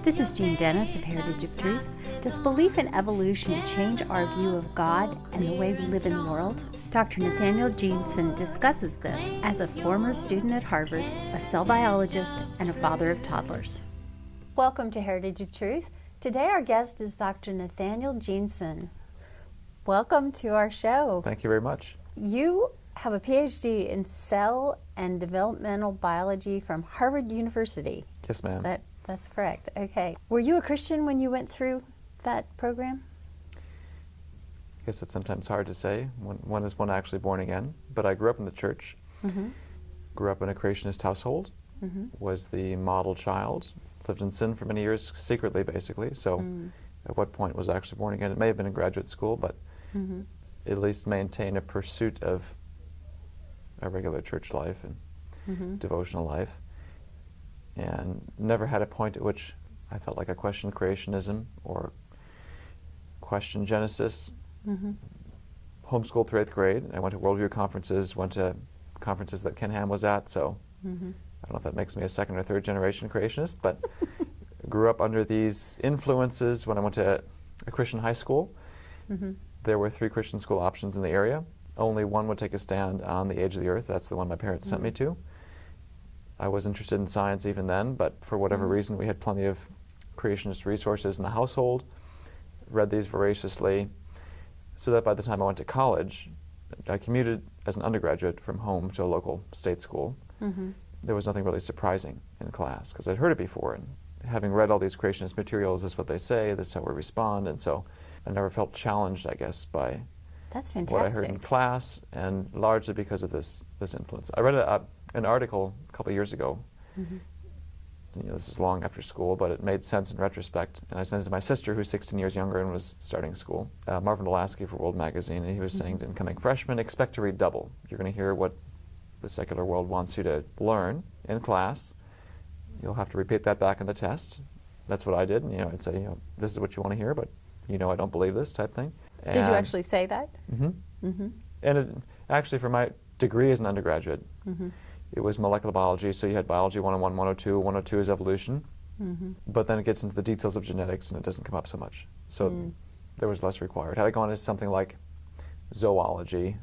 This is Jeanne Dennis of Heritage of Truth. Does belief in evolution change our view of God and the way we live in the world? Dr. Nathaniel Jeanson discusses this as a former student at Harvard, a cell biologist, and a father of toddlers. Welcome to Heritage of Truth. Today our guest is Dr. Nathaniel Jeanson. Welcome to our show. Thank you very much. You have a PhD in cell and developmental biology from Harvard University. Yes, ma'am. That's correct. Okay. Were you a Christian when you went through that program? I guess it's sometimes hard to say. When is one actually born again? But I grew up in the church, grew up in a creationist household, was the model child, lived in sin for many years secretly, basically. So at what point was I actually born again? It may have been in graduate school, but at least maintain a pursuit of a regular church life and devotional life. And never had a point at which I felt like I questioned creationism or questioned Genesis. Homeschooled through 8th grade. I went to worldview conferences, went to conferences that Ken Ham was at, so I don't know if that makes me a second or third generation creationist, but grew up under these influences. When I went to a Christian high school, there were 3 Christian school options in the area. Only one would take a stand on the age of the earth. That's the one my parents sent me to. I was interested in science even then, but for whatever reason, we had plenty of creationist resources in the household, read these voraciously, so that by the time I went to college, I commuted as an undergraduate from home to a local state school. There was nothing really surprising in class, because I'd heard it before, and having read all these creationist materials, this is what they say, this is how we respond, and so I never felt challenged, I guess, by That's fantastic. what I heard in class, and largely because of this influence. I read an article a couple of years ago. This is long after school, but it made sense in retrospect. And I sent it to my sister, who's 16 years younger and was starting school. Marvin Delaski for World Magazine, and he was saying to incoming freshmen, expect to read double. You're going to hear what the secular world wants you to learn in class. You'll have to repeat that back in the test. That's what I did. And, I'd say, this is what you want to hear, but I don't believe this type thing. Did you actually say that? And actually, for my degree as an undergraduate, it was molecular biology, so you had biology 101, 102. 102 is evolution. But then it gets into the details of genetics, and it doesn't come up so much. So there was less required. Had I gone into something like zoology,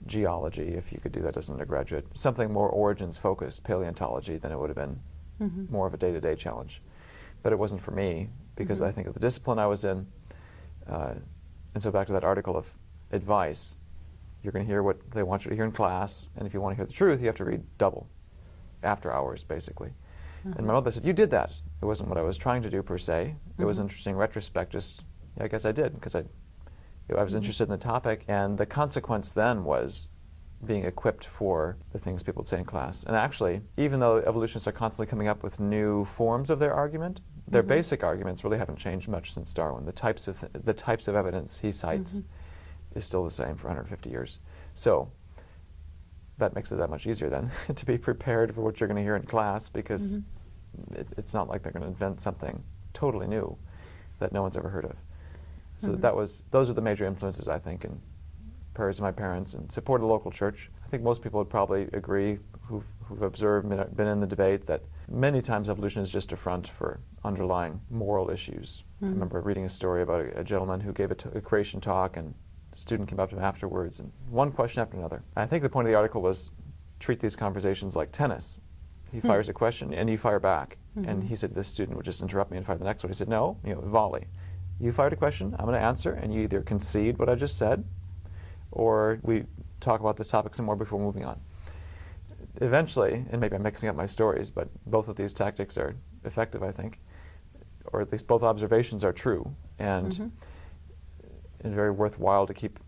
geology, if you could do that as an undergraduate, something more origins-focused, paleontology, then it would have been more of a day-to-day challenge. But it wasn't for me, because I think of the discipline I was in. And so back to that article of advice, you're going to hear what they want you to hear in class, and if you want to hear the truth, you have to read double, after hours, basically. And my mother said, you did that. It wasn't what I was trying to do, per se. It was interesting retrospect, I guess I did, because I was interested in the topic, and the consequence then was being equipped for the things people would say in class. And actually, even though evolutionists are constantly coming up with new forms of their argument, their basic arguments really haven't changed much since Darwin. The types of evidence he cites is still the same for 150 years. So that makes it that much easier then to be prepared for what you're going to hear in class, because it's not like they're going to invent something totally new that no one's ever heard of. So those are the major influences, I think, in prayers of my parents and support of the local church. I think most people would probably agree who've observed, been in the debate, that many times evolution is just a front for underlying moral issues. I remember reading a story about a gentleman who gave a creation talk, and a student came up to him afterwards, and one question after another. And I think the point of the article was treat these conversations like tennis. He fires a question, and you fire back. And he said this student would just interrupt me and fire the next one. He said, no, volley. You fired a question, I'm going to answer, and you either concede what I just said, or we talk about this topic some more before moving on. Eventually, and maybe I'm mixing up my stories, but both of these tactics are effective, I think, or at least both observations are true, and very worthwhile to keep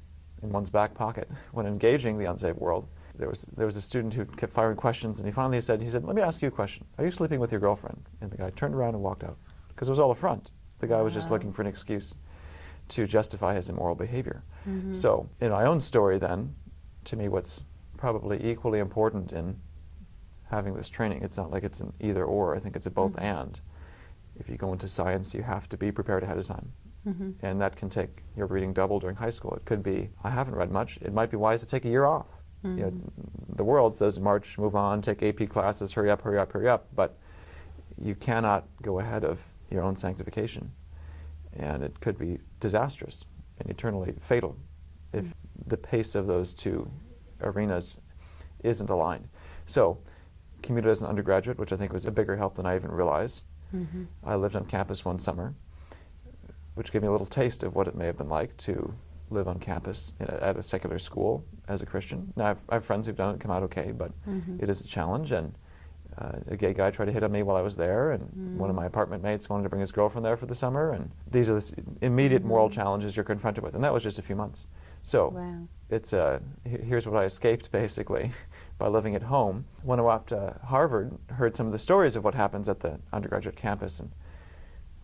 in one's back pocket when engaging the unsaved world. There was a student who kept firing questions, and he finally said, let me ask you a question. Are you sleeping with your girlfriend? And the guy turned around and walked out, because it was all a front. The guy was just looking for an excuse to justify his immoral behavior. So in my own story then, to me what's probably equally important in having this training, it's not like it's an either or, I think it's a both and. If you go into science, you have to be prepared ahead of time. And that can take your reading double during high school. It could be, I haven't read much, it might be wise to take a year off. The world says march, move on, take AP classes, hurry up, hurry up, hurry up, but you cannot go ahead of your own sanctification. And it could be disastrous and eternally fatal if the pace of those two arenas isn't aligned. So, commuted as an undergraduate, which I think was a bigger help than I even realized. I lived on campus one summer, which gave me a little taste of what it may have been like to live on campus at a secular school as a Christian. Now, I have friends who've done it and come out okay, but it is a challenge. And a gay guy tried to hit on me while I was there, and one of my apartment mates wanted to bring his girlfriend there for the summer. And these are the immediate moral challenges you're confronted with. And that was just a few months. So it's here's what I escaped, basically, by living at home. When I walked to Harvard, heard some of the stories of what happens at the undergraduate campus, and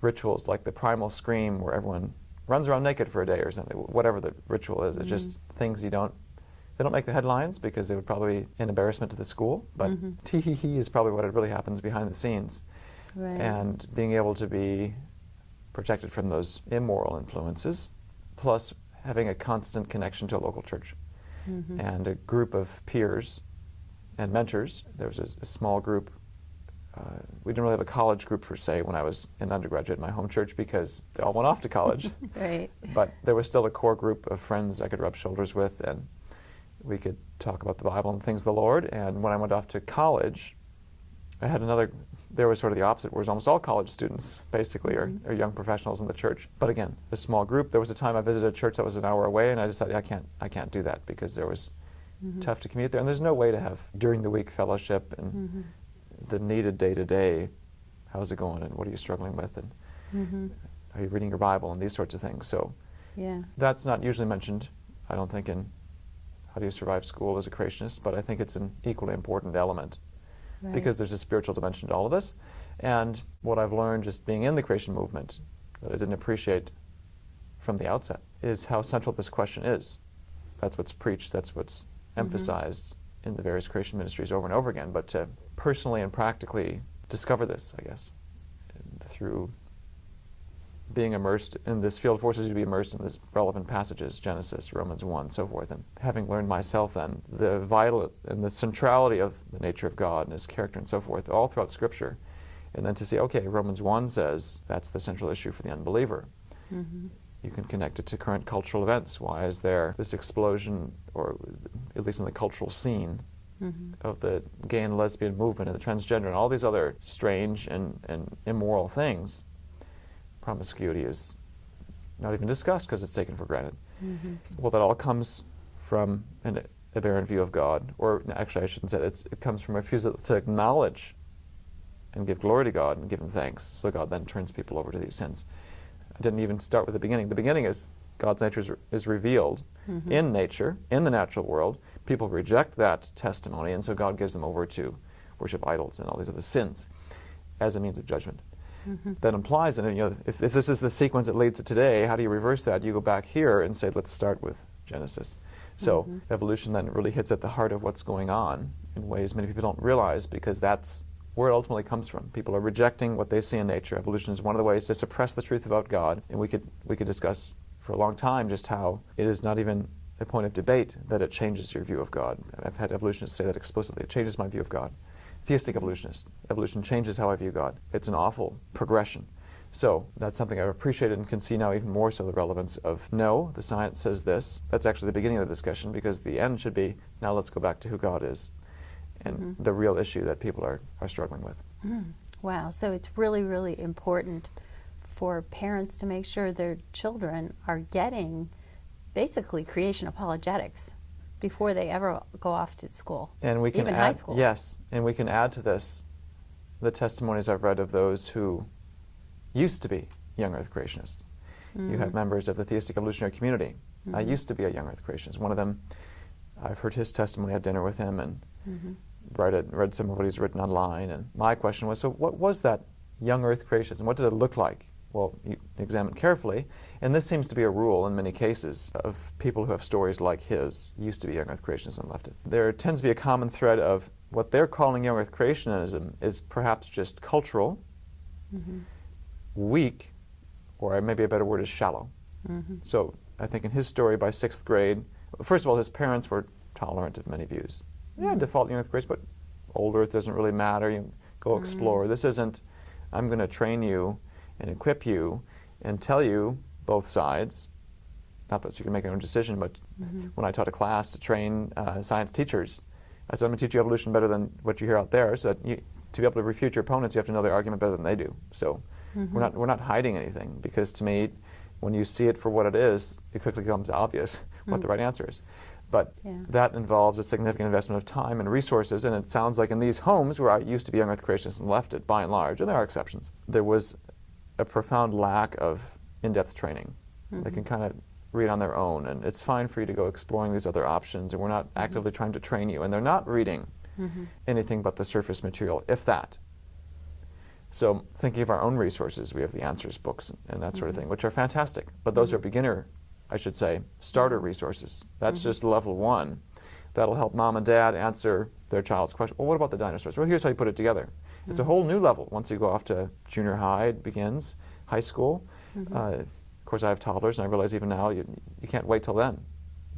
rituals like the primal scream where everyone runs around naked for a day or something, whatever the ritual is. It's just things they don't make the headlines because they would probably be an embarrassment to the school, but tee-hee-hee is probably what it really happens behind the scenes. And being able to be protected from those immoral influences, plus having a constant connection to a local church and a group of peers and mentors. There was a small group. We didn't really have a college group per se when I was an undergraduate in my home church because they all went off to college. But there was still a core group of friends I could rub shoulders with, and we could talk about the Bible and things of the Lord. And when I went off to college, I had there was sort of the opposite, where it was almost all college students, basically, or young professionals in the church. But again, a small group. There was a time I visited a church that was an hour away, and I decided I can't do that because there was tough to commute there. And there's no way to have during the week fellowship and the needed day-to-day, how's it going and what are you struggling with, and are you reading your Bible and these sorts of things. So that's not usually mentioned, I don't think, in how do you survive school as a creationist, but I think it's an equally important element because there's a spiritual dimension to all of this. And what I've learned just being in the creation movement that I didn't appreciate from the outset is how central this question is. That's what's preached, that's what's emphasized in the various creation ministries over and over again, but to personally and practically discover this, I guess, through being immersed in this field forces you to be immersed in these relevant passages, Genesis, Romans 1, so forth, and having learned myself then the vital and the centrality of the nature of God and His character and so forth, all throughout Scripture, and then to see, okay, Romans 1 says that's the central issue for the unbeliever. You can connect it to current cultural events. Why is there this explosion, or at least in the cultural scene, of the gay and lesbian movement and the transgender and all these other strange and immoral things? Promiscuity is not even discussed because it's taken for granted. Well, that all comes from an aberrant view of God, or actually I shouldn't say that. It comes from a refusal to acknowledge and give glory to God and give Him thanks. So God then turns people over to these sins. I didn't even start with the beginning. The beginning is God's nature is revealed in nature, in the natural world. People reject that testimony, and so God gives them over to worship idols and all these other sins as a means of judgment. That implies, and if this is the sequence that leads to today, how do you reverse that? You go back here and say, let's start with Genesis. So evolution then really hits at the heart of what's going on in ways many people don't realize, because that's where it ultimately comes from. People are rejecting what they see in nature. Evolution is one of the ways to suppress the truth about God, and we could discuss for a long time just how it is not even a point of debate that it changes your view of God. I've had evolutionists say that explicitly. It changes my view of God. Theistic evolutionists. Evolution changes how I view God. It's an awful progression. So that's something I've appreciated and can see now even more so the relevance of, no, the science says this. That's actually the beginning of the discussion, because the end should be, now let's go back to who God is and the real issue that people are struggling with. Wow, so it's really, really important for parents to make sure their children are getting basically creation apologetics before they ever go off to school, and we can even add, high school. Yes, and we can add to this the testimonies I've read of those who used to be young earth creationists. You have members of the theistic evolutionary community. I used to be a young earth creationist. One of them, I've heard his testimony, had dinner with him, and read some of what he's written online. And my question was, so what was that young earth creationism? What did it look like? Well, you examine carefully, and this seems to be a rule in many cases of people who have stories like his, used to be young earth creationists and left it. There tends to be a common thread of what they're calling young earth creationism is perhaps just cultural, weak, or maybe a better word is shallow. So I think in his story by 6th grade, first of all, his parents were tolerant of many views. Yeah, default young earth creation, but old earth doesn't really matter. You go explore. This isn't, I'm going to train you and equip you and tell you both sides. Not that you can make your own decision, but when I taught a class to train science teachers, I said, I'm going to teach you evolution better than what you hear out there, so that to be able to refute your opponents, you have to know their argument better than they do. So we're not hiding anything, because to me, when you see it for what it is, it quickly becomes obvious what the right answer is. But that involves a significant investment of time and resources, and it sounds like in these homes where I used to be young earth creationists and left it, by and large, and there are exceptions, there was a profound lack of in-depth training. They can kind of read on their own, and it's fine for you to go exploring these other options, and we're not actively trying to train you, and they're not reading anything but the surface material, if that. So thinking of our own resources, we have the answers books and that sort of thing, which are fantastic, but those are beginner, I should say, starter resources. That's just level 1. That'll help mom and dad answer their child's question. Well, what about the dinosaurs? Well, here's how you put it together. It's a whole new level once you go off to junior high, it begins, high school. Of course, I have toddlers, and I realize even now you can't wait till then.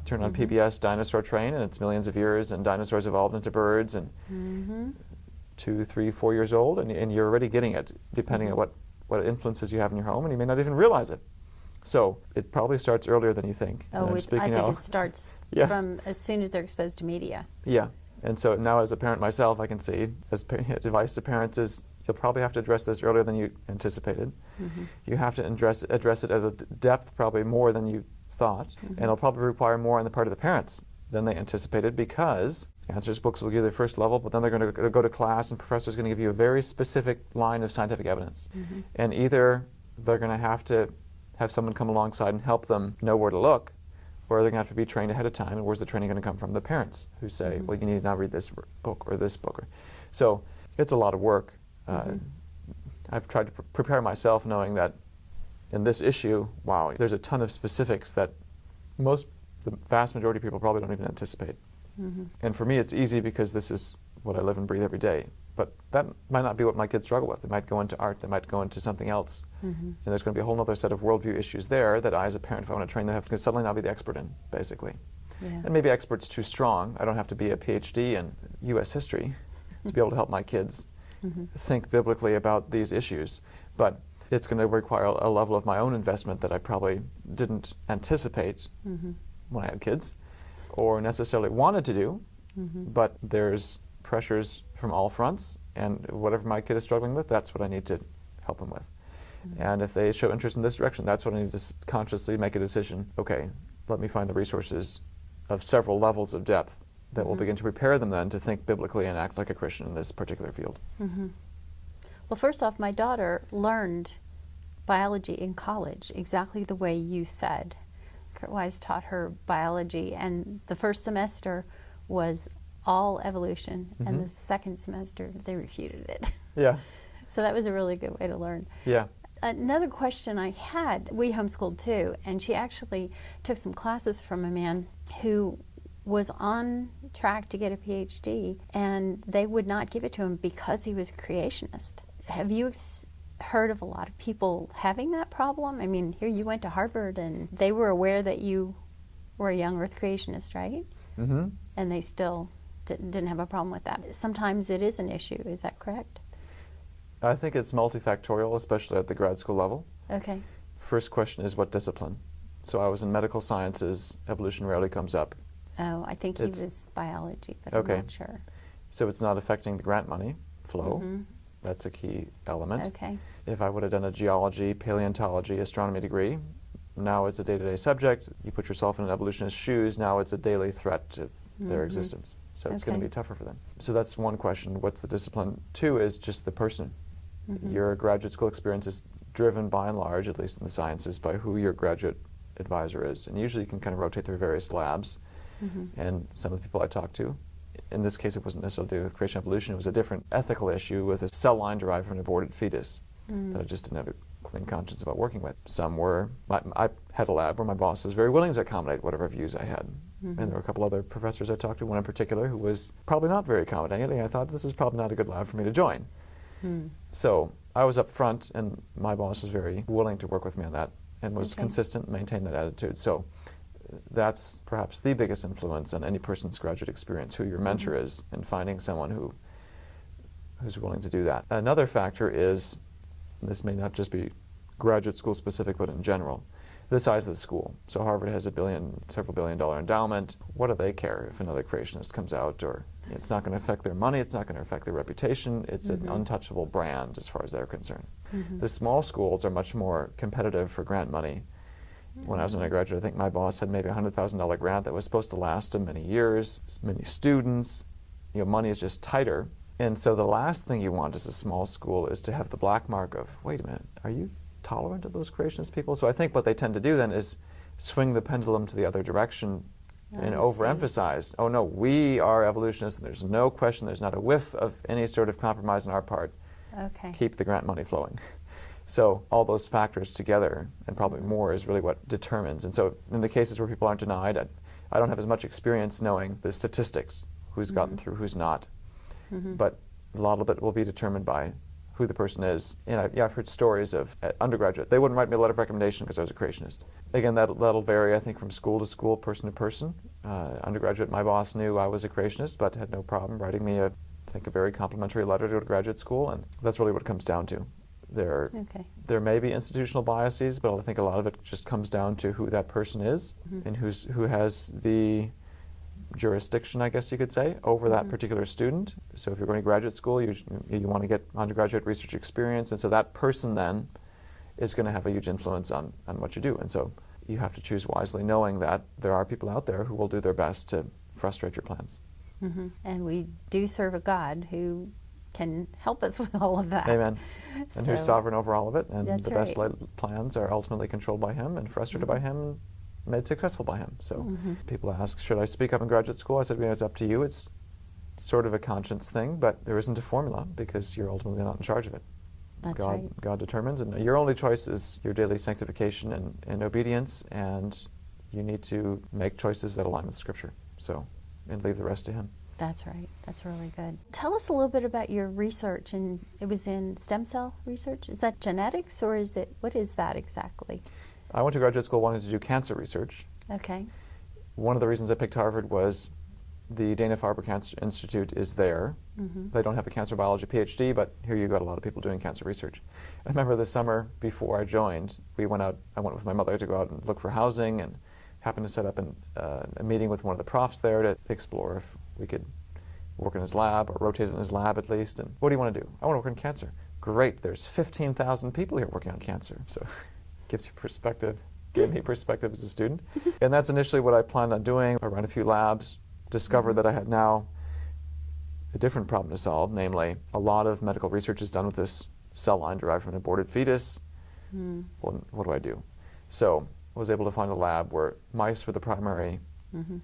Turn on PBS Dinosaur Train, and it's millions of years, and dinosaurs evolved into birds, and 2, 3, 4 years old, and you're already getting it, depending on what influences you have in your home, and you may not even realize it. So it probably starts earlier than you think. Oh, I think it starts from as soon as they're exposed to media. Yeah, and so now as a parent myself, I can see, as advice to parents is, you'll probably have to address this earlier than you anticipated. You have to address it at a depth probably more than you thought, and it'll probably require more on the part of the parents than they anticipated, because answers books will give you the first level, but then they're going to go to class, and professor's going to give you a very specific line of scientific evidence. And either they're going to have someone come alongside and help them know where to look, or they're going to have to be trained ahead of time. And where's the training going to come from? The parents, who say, well, you need to now read this book or this book. So it's a lot of work. I've tried to prepare myself knowing that in this issue, wow, there's a ton of specifics that the vast majority of people probably don't even anticipate. And for me, it's easy because this is what I live and breathe every day. But that might not be what my kids struggle with. They might go into art, they might go into something else. And there's going to be a whole other set of worldview issues there that I, as a parent, if I want to train them, have to suddenly not be the expert in, basically. And maybe expert's too strong. I don't have to be a PhD in U.S. history to be able to help my kids think biblically about these issues. But it's going to require a level of my own investment that I probably didn't anticipate when I had kids, or necessarily wanted to do. But there's pressures from all fronts, and whatever my kid is struggling with, that's what I need to help them with. And if they show interest in this direction, that's what I need to consciously make a decision. Okay, let me find the resources of several levels of depth that will begin to prepare them then to think biblically and act like a Christian in this particular field. Well, first off, my daughter learned biology in college exactly the way you said. Kurt Wise taught her biology, and the first semester was all evolution, and the second semester they refuted it. So that was a really good way to learn. Another question I had, we homeschooled too, and she actually took some classes from a man who was on track to get a PhD, and they would not give it to him because he was a creationist. Have you heard of a lot of people having that problem? I mean, here you went to Harvard, and they were aware that you were a young earth creationist, right? And they still didn't have a problem with that. Sometimes it is an issue, is that correct? I think it's multifactorial, especially at the grad school level. Okay. First question is what discipline? So I was in medical sciences, evolution rarely comes up. Oh, I think he was biology, but I'm not sure. So it's not affecting the grant money flow. That's a key element. Okay. If I would have done a geology, paleontology, astronomy degree, now it's a day-to-day subject. You put yourself in an evolutionist's shoes, now it's a daily threat to their existence. So it's going to be tougher for them. So that's one question, what's the discipline? Two is just the person. Your graduate school experience is driven by and large, at least in the sciences, by who your graduate advisor is. And usually you can kind of rotate through various labs. And some of the people I talked to, in this case it wasn't necessarily to do with creation evolution, it was a different ethical issue with a cell line derived from an aborted fetus that I just didn't have a clean conscience about working with. Some were, I had a lab where my boss was very willing to accommodate whatever views I had. And there were a couple other professors I talked to, one in particular who was probably not very accommodating, and I thought this is probably not a good lab for me to join. So I was up front, and my boss was very willing to work with me on that and was consistent and maintained that attitude. So that's perhaps the biggest influence on any person's graduate experience, who your mentor is, and finding someone who's willing to do that. Another factor is, this may not just be graduate school specific, but in general. The size of the school. So Harvard has several billion dollar endowment. What do they care if another creationist comes out? Or it's not going to affect their money, it's not going to affect their reputation. It's an untouchable brand as far as they're concerned. The small schools are much more competitive for grant money. When I was an undergraduate, I think my boss had maybe a $100,000 grant that was supposed to last him many years, many students. Money is just tighter. And so the last thing you want as a small school is to have the black mark of, wait a minute, are you tolerant of those creationist people? So I think what they tend to do then is swing the pendulum to the other direction and overemphasize, oh no, we are evolutionists, and there's no question, there's not a whiff of any sort of compromise on our part. Okay. Keep the grant money flowing. So all those factors together, and probably more, is really what determines. And so in the cases where people aren't denied, I don't have as much experience knowing the statistics, who's gotten through, who's not. But a lot of it will be determined by who the person is. And I've heard stories of undergraduate. They wouldn't write me a letter of recommendation because I was a creationist. Again, that'll vary, I think, from school to school, person to person. Undergraduate, my boss knew I was a creationist, but had no problem writing me a very complimentary letter to go to graduate school, and that's really what it comes down to. There may be institutional biases, but I think a lot of it just comes down to who that person is and who has the jurisdiction, I guess you could say, over that particular student. So if you're going to graduate school, you want to get undergraduate research experience, and so that person then is going to have a huge influence on what you do. And so you have to choose wisely, knowing that there are people out there who will do their best to frustrate your plans. And we do serve a God who can help us with all of that. Amen. And who's sovereign over all of it, and the best right. laid plans are ultimately controlled by Him and frustrated by Him, made successful by Him. So people ask, should I speak up in graduate school? I said, it's up to you. It's sort of a conscience thing, but there isn't a formula because you're ultimately not in charge of it. That's right. God determines, and your only choice is your daily sanctification and obedience, and you need to make choices that align with Scripture. So, and leave the rest to Him. That's right. That's really good. Tell us a little bit about your research, and it was in stem cell research. Is that genetics, or what is that exactly? I went to graduate school wanting to do cancer research. Okay. One of the reasons I picked Harvard was the Dana-Farber Cancer Institute is there. They don't have a cancer biology PhD, but here you got a lot of people doing cancer research. I remember the summer before I joined, I went with my mother to go out and look for housing, and happened to set up a meeting with one of the profs there to explore if we could work in his lab, or rotate in his lab at least. And what do you want to do? I want to work on cancer. Great, there's 15,000 people here working on cancer. So gives you perspective, gave me perspective as a student. And that's initially what I planned on doing. I ran a few labs, discovered that I had now a different problem to solve, namely a lot of medical research is done with this cell line derived from an aborted fetus. Well, what do I do? So I was able to find a lab where mice were the primary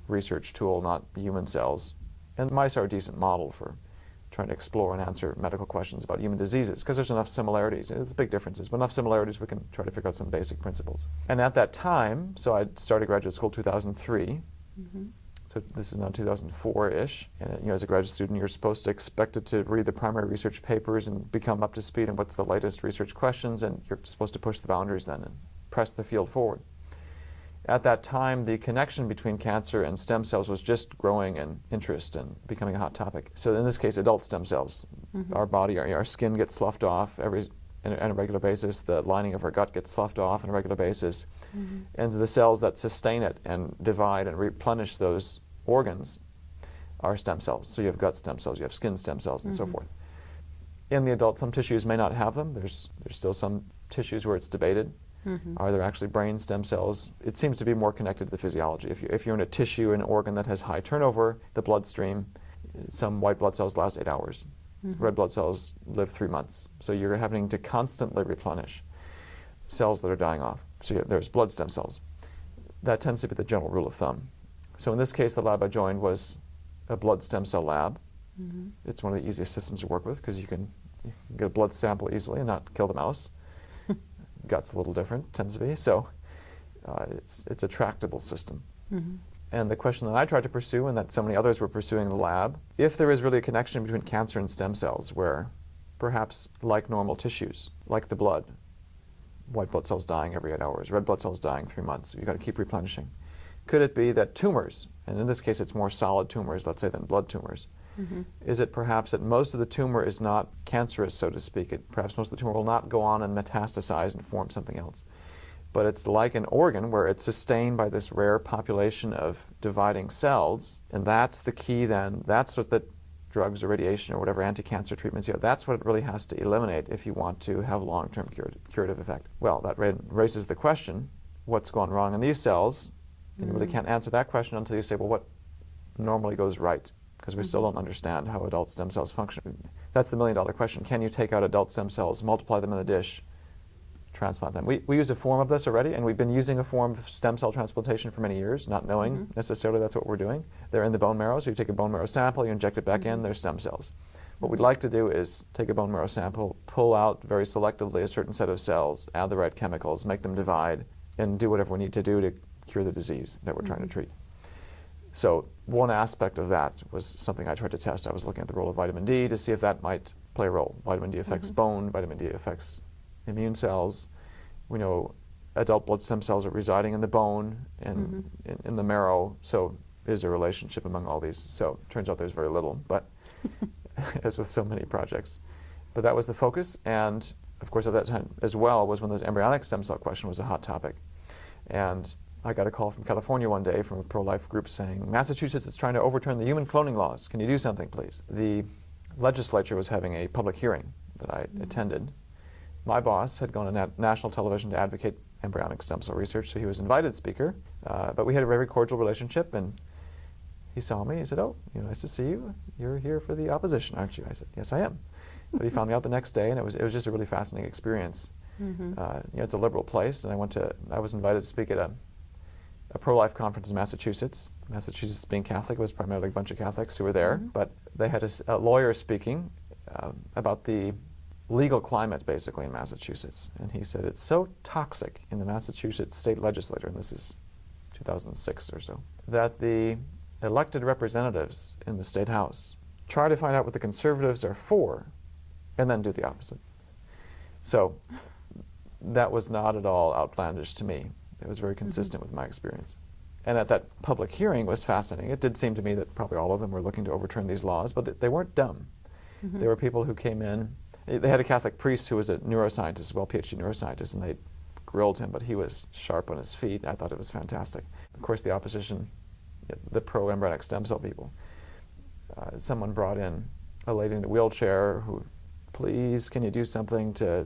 research tool, not human cells. And mice are a decent model for trying to explore and answer medical questions about human diseases, because there's enough similarities. It's big differences, but enough similarities we can try to figure out some basic principles. And at that time, so I started graduate school 2003, so this is now 2004-ish. And as a graduate student, you're supposed to expected to read the primary research papers and become up to speed on what's the latest research questions, and you're supposed to push the boundaries then and press the field forward. At that time, the connection between cancer and stem cells was just growing in interest and becoming a hot topic. So in this case, adult stem cells. Our body, our skin gets sloughed off on a regular basis. The lining of our gut gets sloughed off on a regular basis. And the cells that sustain it and divide and replenish those organs are stem cells. So you have gut stem cells, you have skin stem cells, and so forth. In the adult, some tissues may not have them. There's still some tissues where it's debated. Are there actually brain stem cells? It seems to be more connected to the physiology. If you're in a tissue, an organ that has high turnover, the bloodstream, some white blood cells last 8 hours. Red blood cells live 3 months. So you're having to constantly replenish cells that are dying off. So there's blood stem cells. That tends to be the general rule of thumb. So in this case, the lab I joined was a blood stem cell lab. It's one of the easiest systems to work with because you can get a blood sample easily and not kill the mouse. Gut's a little different, tends to be. So it's a tractable system. And the question that I tried to pursue, and that so many others were pursuing in the lab, if there is really a connection between cancer and stem cells where perhaps like normal tissues, like the blood, white blood cells dying every 8 hours, red blood cells dying 3 months, you've got to keep replenishing. Could it be that tumors, and in this case it's more solid tumors, let's say, than blood tumors, is it perhaps that most of the tumor is not cancerous, so to speak. Perhaps most of the tumor will not go on and metastasize and form something else. But it's like an organ where it's sustained by this rare population of dividing cells, and that's the key then. That's what the drugs or radiation or whatever anti-cancer treatments you have, that's what it really has to eliminate if you want to have long-term curative effect. Well, that raises the question, what's gone wrong in these cells? And you really can't answer that question until you say, well, what normally goes right? Because we still don't understand how adult stem cells function. That's the million-dollar question. Can you take out adult stem cells, multiply them in the dish, transplant them? We use a form of this already, and we've been using a form of stem cell transplantation for many years, not knowing necessarily that's what we're doing. They're in the bone marrow, so you take a bone marrow sample, you inject it back in, they're stem cells. What we'd like to do is take a bone marrow sample, pull out very selectively a certain set of cells, add the right chemicals, make them divide, and do whatever we need to do to cure the disease that we're trying to treat. So one aspect of that was something I tried to test. I was looking at the role of vitamin D to see if that might play a role. Vitamin D affects bone, vitamin D affects immune cells. We know adult blood stem cells are residing in the bone and in the marrow, so there's a relationship among all these. So it turns out there's very little, but as with so many projects. But that was the focus, and of course at that time as well was when this embryonic stem cell question was a hot topic. And I got a call from California one day from a pro-life group saying, Massachusetts is trying to overturn the human cloning laws. Can you do something, please? The legislature was having a public hearing that I attended. My boss had gone on national television to advocate embryonic stem cell research, so he was invited speaker. But we had a very cordial relationship, and he saw me. He said, oh, nice to see you. You're here for the opposition, aren't you? I said, yes, I am. But he found me out the next day, and it was just a really fascinating experience. It's a liberal place, and I was invited to speak at a pro-life conference in Massachusetts. Massachusetts, being Catholic, was primarily a bunch of Catholics who were there, but they had a lawyer speaking about the legal climate, basically, in Massachusetts. And he said it's so toxic in the Massachusetts state legislature, and this is 2006 or so, that the elected representatives in the state house try to find out what the conservatives are for and then do the opposite. So that was not at all outlandish to me. It was very consistent with my experience. And at that public hearing was fascinating. It did seem to me that probably all of them were looking to overturn these laws, but they weren't dumb. There were people who came in. They had a Catholic priest who was a neuroscientist, well PhD neuroscientist, and they grilled him, but he was sharp on his feet. I thought it was fantastic. Of course, the opposition, the pro-embryonic stem cell people, someone brought in a lady in a wheelchair who, please, can you do something to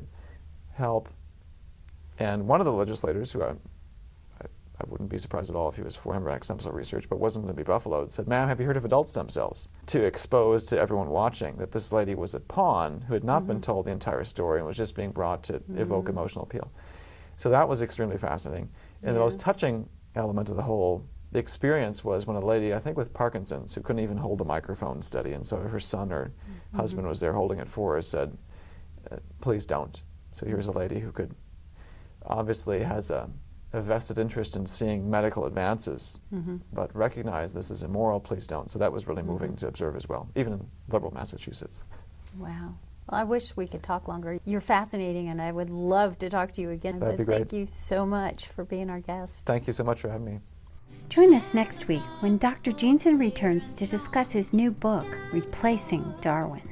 help? And one of the legislators, who I wouldn't be surprised at all if he was for embryonic stem cell research, but wasn't going to be buffaloed, said, ma'am, have you heard of adult stem cells? To expose to everyone watching that this lady was a pawn who had not been told the entire story and was just being brought to evoke emotional appeal. So that was extremely fascinating. And the most touching element of the whole experience was when a lady, I think with Parkinson's, who couldn't even hold the microphone steady, and so her son or husband was there holding it for her, said, please don't. So here's a lady who could obviously has a vested interest in seeing medical advances, but recognize this is immoral, please don't. So that was really moving to observe as well, even in liberal Massachusetts. Wow. Well, I wish we could talk longer. You're fascinating, and I would love to talk to you again. That'd be great. Thank you so much for being our guest. Thank you so much for having me. Join us next week when Dr. Jeanson returns to discuss his new book, Replacing Darwin.